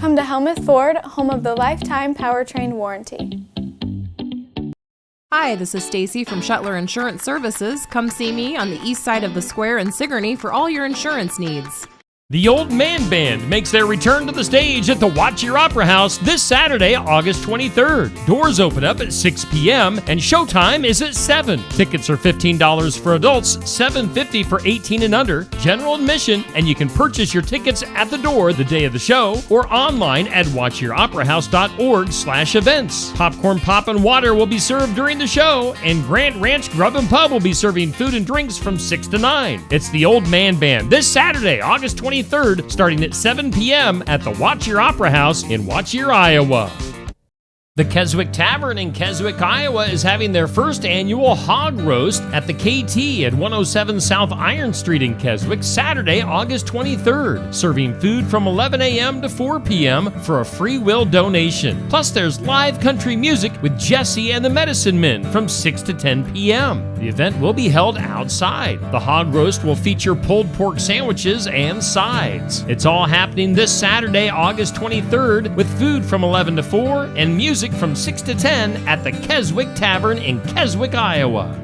Come to Helmuth Ford, home of the lifetime powertrain warranty. Hi, this is Stacy from Shuttler Insurance Services. Come see me on the east side of the square in Sigourney for all your insurance needs. The Old Man Band makes their return to the stage at the Watch Your Opera House this Saturday, August 23rd. Doors open up at 6 p.m. and showtime is at 7. Tickets are $15 for adults, $7.50 for 18 and under, general admission, and you can purchase your tickets at the door the day of the show or online at watchyyouroperahouse.org/events. Popcorn Pop and Water will be served during the show, and Grant Ranch Grub and Pub will be serving food and drinks from 6 to 9. It's the Old Man Band this Saturday, August 23rd, starting at 7 p.m. at the Watch Your Opera House in Watch Your, Iowa. The Keswick Tavern in Keswick, Iowa is having their first annual hog roast at the KT at 107 South Iron Street in Keswick, Saturday, August 23rd, serving food from 11 a.m. to 4 p.m. for a free will donation. Plus, there's live country music with Jesse and the Medicine Men from 6 to 10 p.m. The event will be held outside. The hog roast will feature pulled pork sandwiches and sides. It's all happening this Saturday, August 23rd, with food from 11 to 4 and music from 6 to 10 at the Keswick Tavern in Keswick, Iowa.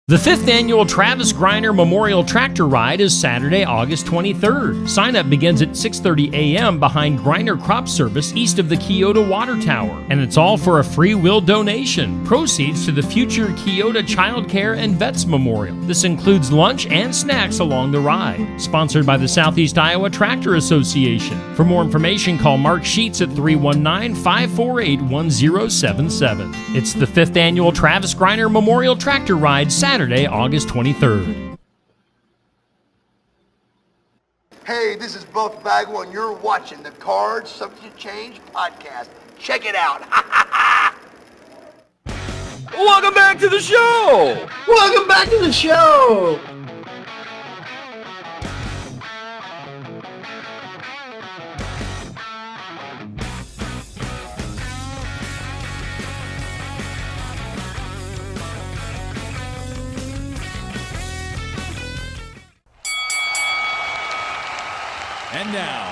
The 5th annual Travis Griner Memorial Tractor Ride is Saturday, August 23rd. Sign-up begins at 6:30 a.m. behind Griner Crop Service east of the Keota Water Tower, and it's all for a free will donation. Proceeds to the future Keota Child Care and Vets Memorial. This includes lunch and snacks along the ride. Sponsored by the Southeast Iowa Tractor Association. For more information, call Mark Sheets at 319-548-1077. It's the 5th annual Travis Griner Memorial Tractor Ride, Saturday, August 23rd. Hey, this is Buff Bagwell, and you're watching the Card Subject Change podcast. Check it out. Welcome back to the show! Welcome back to the show! And now,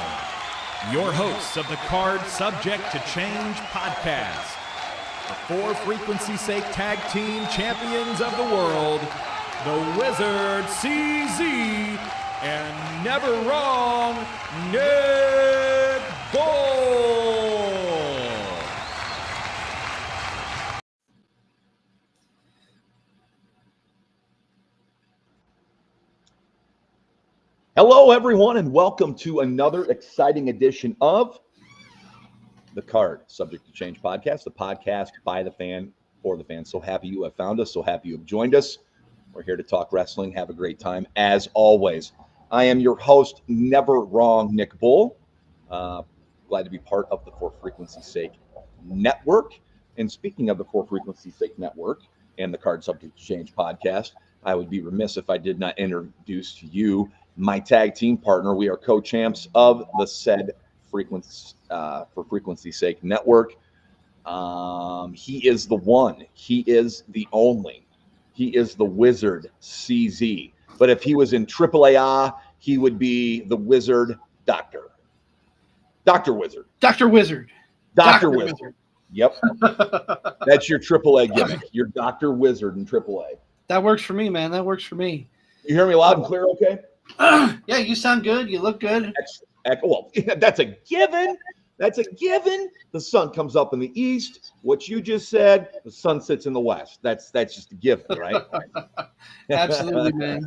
your hosts of the Card Subject to Change podcast, the For Frequency's Sake Tag Team Champions of the World, the Wizard CZ, and Never Wrong Nick Bull. Hello, everyone, and welcome to another exciting edition of the Card Subject to Change podcast, the podcast by the fan, for the fan. So happy you have found us. So happy you have joined us. We're here to talk wrestling. Have a great time, as always. I am your host, Never Wrong Nick Bull. Glad to be part of the For Frequency's Sake Network. And speaking of the For Frequency's Sake Network and the Card Subject to Change podcast, I would be remiss if I did not introduce to you my tag team partner. We are co-champs of the said For Frequency's Sake Network. He is the one. He is the only. He is the Wizard CZ. But if he was in AAA, he would be the Wizard Doctor. Dr. Wizard. Dr. Wizard. Dr. Wizard. Yep. That's your AAA gimmick. You're Dr. Wizard in AAA. That works for me, man. That works for me. You hear me loud and clear, okay? Yeah, you sound good. You look good. Well, that's a given. That's a given. The sun comes up in the east. What you just said, the sun sits in the west. That's just a given, right? Absolutely, man.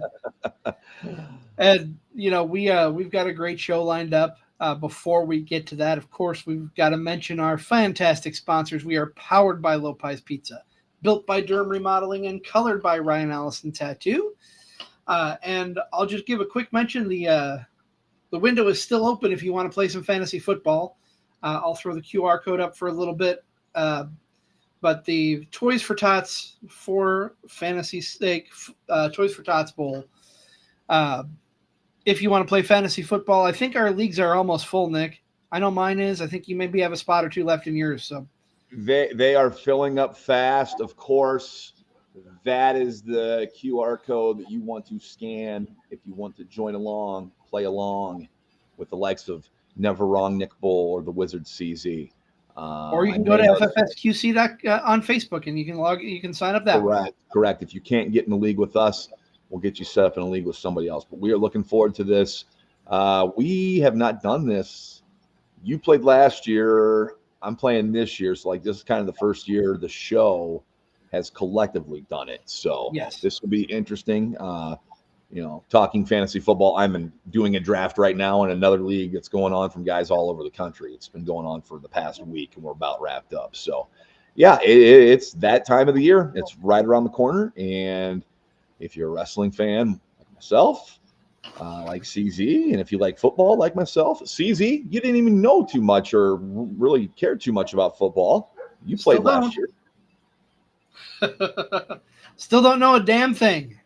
And you know, we've got a great show lined up. Before we get to that, of course, we've got to mention our fantastic sponsors. We are powered by Lopez Pizza, built by Durham Remodeling, and colored by Ryan Allison Tattoo. And I'll just give a quick mention. The window is still open if you want to play some fantasy football. I'll throw the QR code up for a little bit. But the Toys for Tots for fantasy sake, Toys for Tots Bowl. If you want to play fantasy football, I think our leagues are almost full, Nick. I know mine is. I think you maybe have a spot or two left in yours. So they are filling up fast, of course. That is the QR code that you want to scan if you want to join along, play along with the likes of Never Wrong Nick Bull or the Wizard CZ. Or you can go to FFSQC on Facebook and you can sign up that way. Correct. If you can't get in the league with us, we'll get you set up in a league with somebody else. But we are looking forward to this. We have not done this. You played last year. I'm playing this year. So this is kind of the first year the show has collectively done it. So yes, this will be interesting. Talking fantasy football. I'm doing a draft right now in another league that's going on from guys all over the country. It's been going on for the past week, and we're about wrapped up. So, yeah, it's that time of the year. It's right around the corner. And if you're a wrestling fan like myself, like CZ, and if you like football like myself, CZ, you didn't even know too much or really care too much about football. You played last year. Still don't know a damn thing.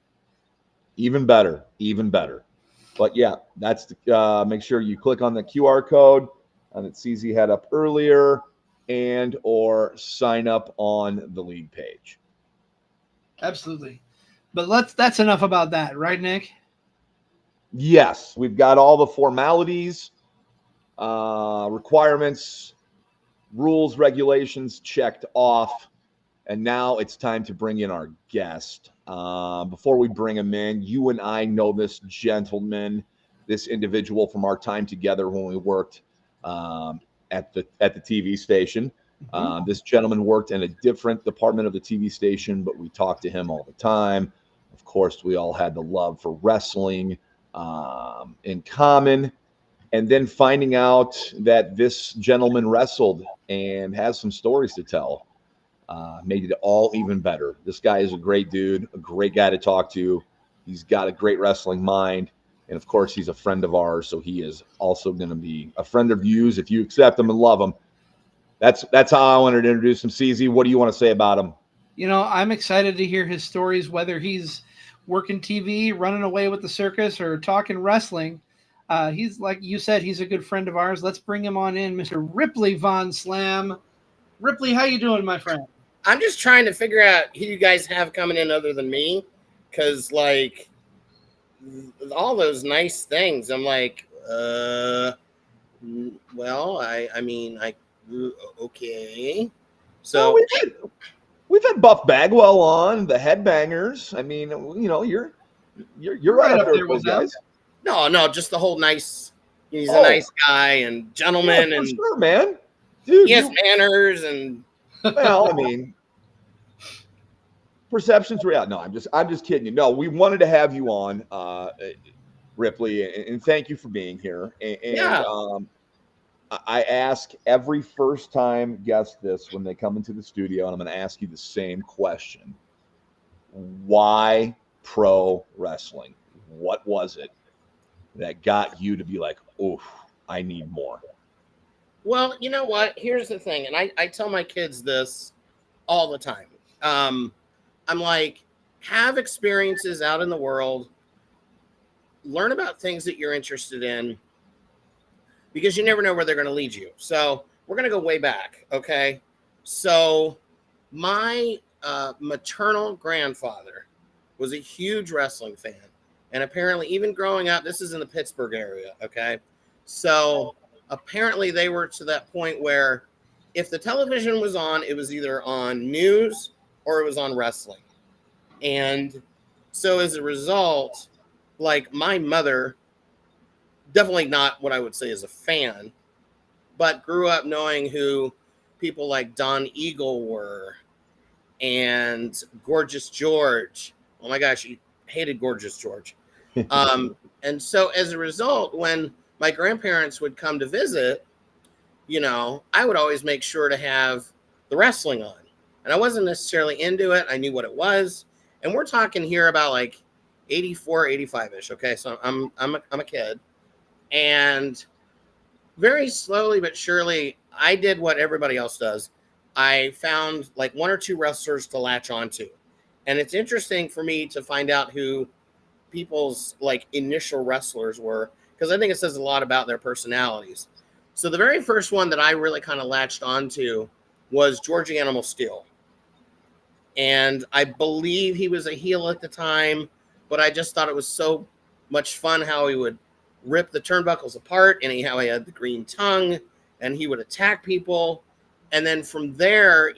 Even better. But yeah, that's make sure you click on the QR code that CZ had up earlier and or sign up on the league page. Absolutely. But that's enough about that, right, Nick? Yes, we've got all the formalities, requirements, rules, regulations checked off. And now it's time to bring in our guest. Before we bring him in, you and I know this gentleman, this individual from our time together when we worked at the TV station. This gentleman worked in a different department of the TV station, but we talked to him all the time. Of course, we all had the love for wrestling in common. And then finding out that this gentleman wrestled and has some stories to tell. Made it all even better. This guy is a great dude, a great guy to talk to. He's got a great wrestling mind. And, of course, he's a friend of ours, so he is also going to be a friend of yours if you accept him and love him. That's how I wanted to introduce him. CZ, what do you want to say about him? I'm excited to hear his stories, whether he's working TV, running away with the circus, or talking wrestling. He's, like you said, he's a good friend of ours. Let's bring him on in, Mr. Ripley Von Slam. Ripley, how you doing, my friend? I'm just trying to figure out who you guys have coming in other than me, because all those nice things. I'm like, okay. So we've had Buff Bagwell on, the Headbangers. I mean, you're right up there with those guys. No, just the whole nice. He's a nice guy and gentleman, and sure, man. Dude, he has manners and. Well, I mean, perception's reality. No, I'm just kidding you. No, we wanted to have you on, Ripley, and thank you for being here. I ask every first-time guest this when they come into the studio, and I'm going to ask you the same question. Why pro wrestling? What was it that got you to be like, oof, I need more? Well, you know what? Here's the thing, and I tell my kids this all the time. I'm like, have experiences out in the world, learn about things that you're interested in, because you never know where they're going to lead you. So we're going to go way back, okay? So my maternal grandfather was a huge wrestling fan, and apparently even growing up, this is in the Pittsburgh area, okay? So apparently they were to that point where if the television was on, it was either on news or it was on wrestling. And so as a result, like my mother, definitely not what I would say is a fan, but grew up knowing who people like Don Eagle were and Gorgeous George. Oh my gosh, he hated Gorgeous George. And so as a result, when my grandparents would come to visit, I would always make sure to have the wrestling on. And I wasn't necessarily into it. I knew what it was. And we're talking here about like 84, 85-ish. Okay, so I'm a kid. And very slowly but surely, I did what everybody else does. I found like one or two wrestlers to latch onto. And it's interesting for me to find out who people's like initial wrestlers were, because I think it says a lot about their personalities. So the very first one that I really kind of latched onto was George Animal Steel. And I believe he was a heel at the time, but I just thought it was so much fun how he would rip the turnbuckles apart, and how he had the green tongue, and he would attack people. And then from there,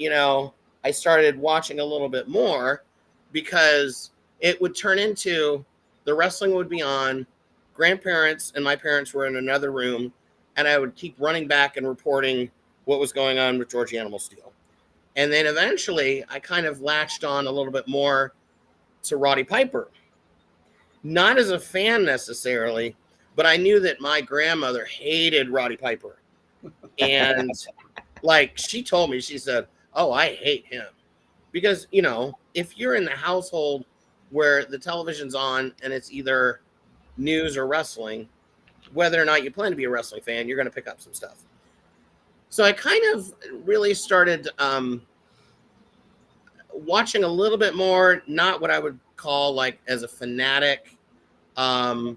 I started watching a little bit more, because it would turn into the wrestling would be on, grandparents and my parents were in another room, and I would keep running back and reporting what was going on with Georgie Animal Steel. And then eventually I kind of latched on a little bit more to Roddy Piper. Not as a fan necessarily, but I knew that my grandmother hated Roddy Piper. And like she told me, she said, "Oh, I hate him." Because, if you're in the household where the television's on and it's either news or wrestling, whether or not you plan to be a wrestling fan, you're going to pick up some stuff. So I kind of really started watching a little bit more, not what I would call like as a fanatic. I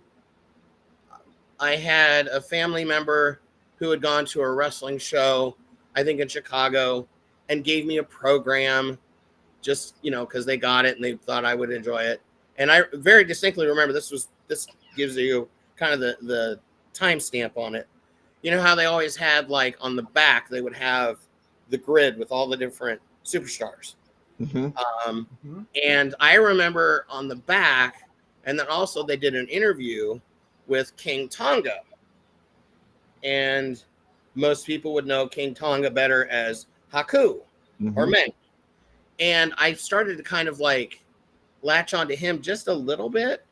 had a family member who had gone to a wrestling show, I think in Chicago, and gave me a program just, because they got it and they thought I would enjoy it. And I very distinctly remember this gives you kind of the timestamp on it. You know how they always had, like, on the back, they would have the grid with all the different superstars. Mm-hmm. And I remember on the back, and then also they did an interview with King Tonga. And most people would know King Tonga better as Haku or Meng. And I started to kind of like latch onto him just a little bit,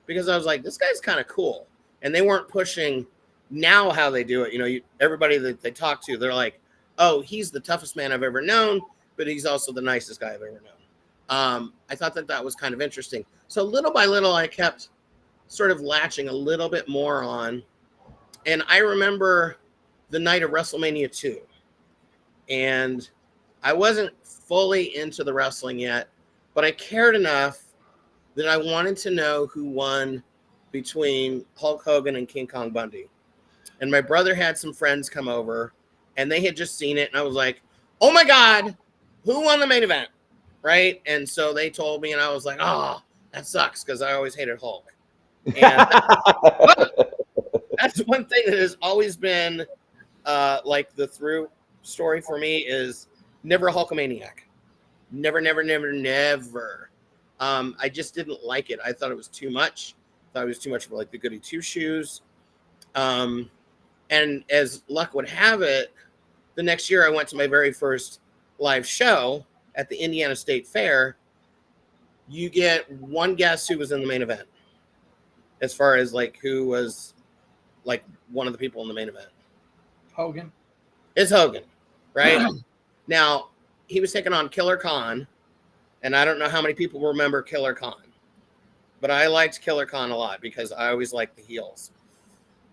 because I was like, this guy's kind of cool. And they weren't pushing now how they do it. Everybody that they talk to, they're like, oh, he's the toughest man I've ever known, but he's also the nicest guy I've ever known. I thought that was kind of interesting. So little by little, I kept sort of latching a little bit more on. And I remember the night of WrestleMania 2. And I wasn't fully into the wrestling yet, but I cared enough that I wanted to know who won between Hulk Hogan and King Kong Bundy. And my brother had some friends come over, and they had just seen it, and I was like, oh my God, who won the main event? Right? And so they told me, and I was like, oh, that sucks, because I always hated Hulk. And that's one thing that has always been like the through story for me is never a Hulkamaniac. Never. I just didn't like it. I thought it was too much. I thought it was too much for like the Goody Two Shoes. And as luck would have it, the next year I went to my very first live show at the Indiana State Fair. You get one guess who was in the main event, as far as like who was like one of the people in the main event. Hogan. It's Hogan, right? Now, he was taking on Killer Khan, and I don't know how many people remember Killer Khan, but I liked Killer Khan a lot because I always liked the heels.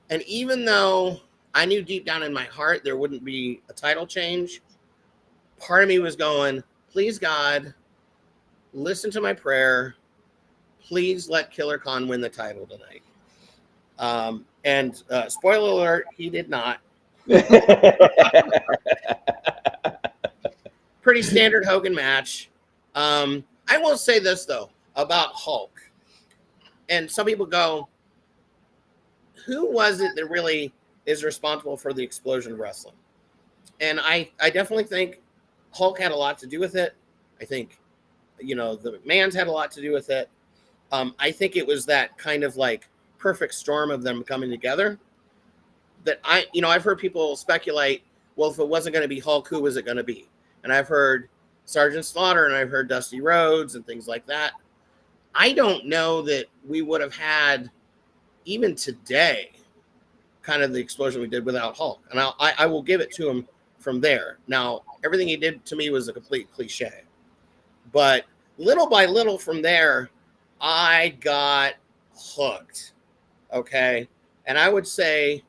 And even though I knew deep down in my heart there wouldn't be a title change, part of me was going, please, God, listen to my prayer. Please let Killer Khan win the title tonight. And spoiler alert, he did not. Pretty standard Hogan match. I will say this, though, about Hulk. And some people go, who was it that really is responsible for the explosion of wrestling? And I definitely think Hulk had a lot to do with it. I think, the McMahons had a lot to do with it. I think it was that kind of like perfect storm of them coming together that I've heard people speculate, well, if it wasn't going to be Hulk, who was it going to be? And I've heard Sergeant Slaughter, and I've heard Dusty Rhodes and things like that. I don't know that we would have had, even today, kind of the explosion we did without Hulk. And I will give it to him from there. Now, everything he did to me was a complete cliche. But little by little from there, I got hooked. Okay? And I would say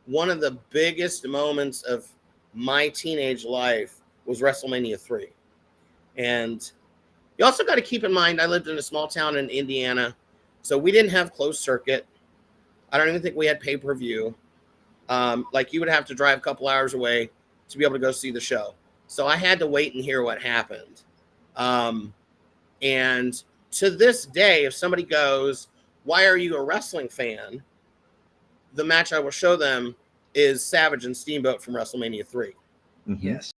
one of the biggest moments of my teenage life was WrestleMania 3. And you also got to keep in mind, I lived in a small town in Indiana, so we didn't have closed circuit. I don't even think we had pay-per-view. Like you would have to drive a couple hours away to be able to go see the show. So I had to wait and hear what happened. And to this day, if somebody goes, why are you a wrestling fan? the match I will show them is Savage and Steamboat from WrestleMania 3. Mhm. Yes.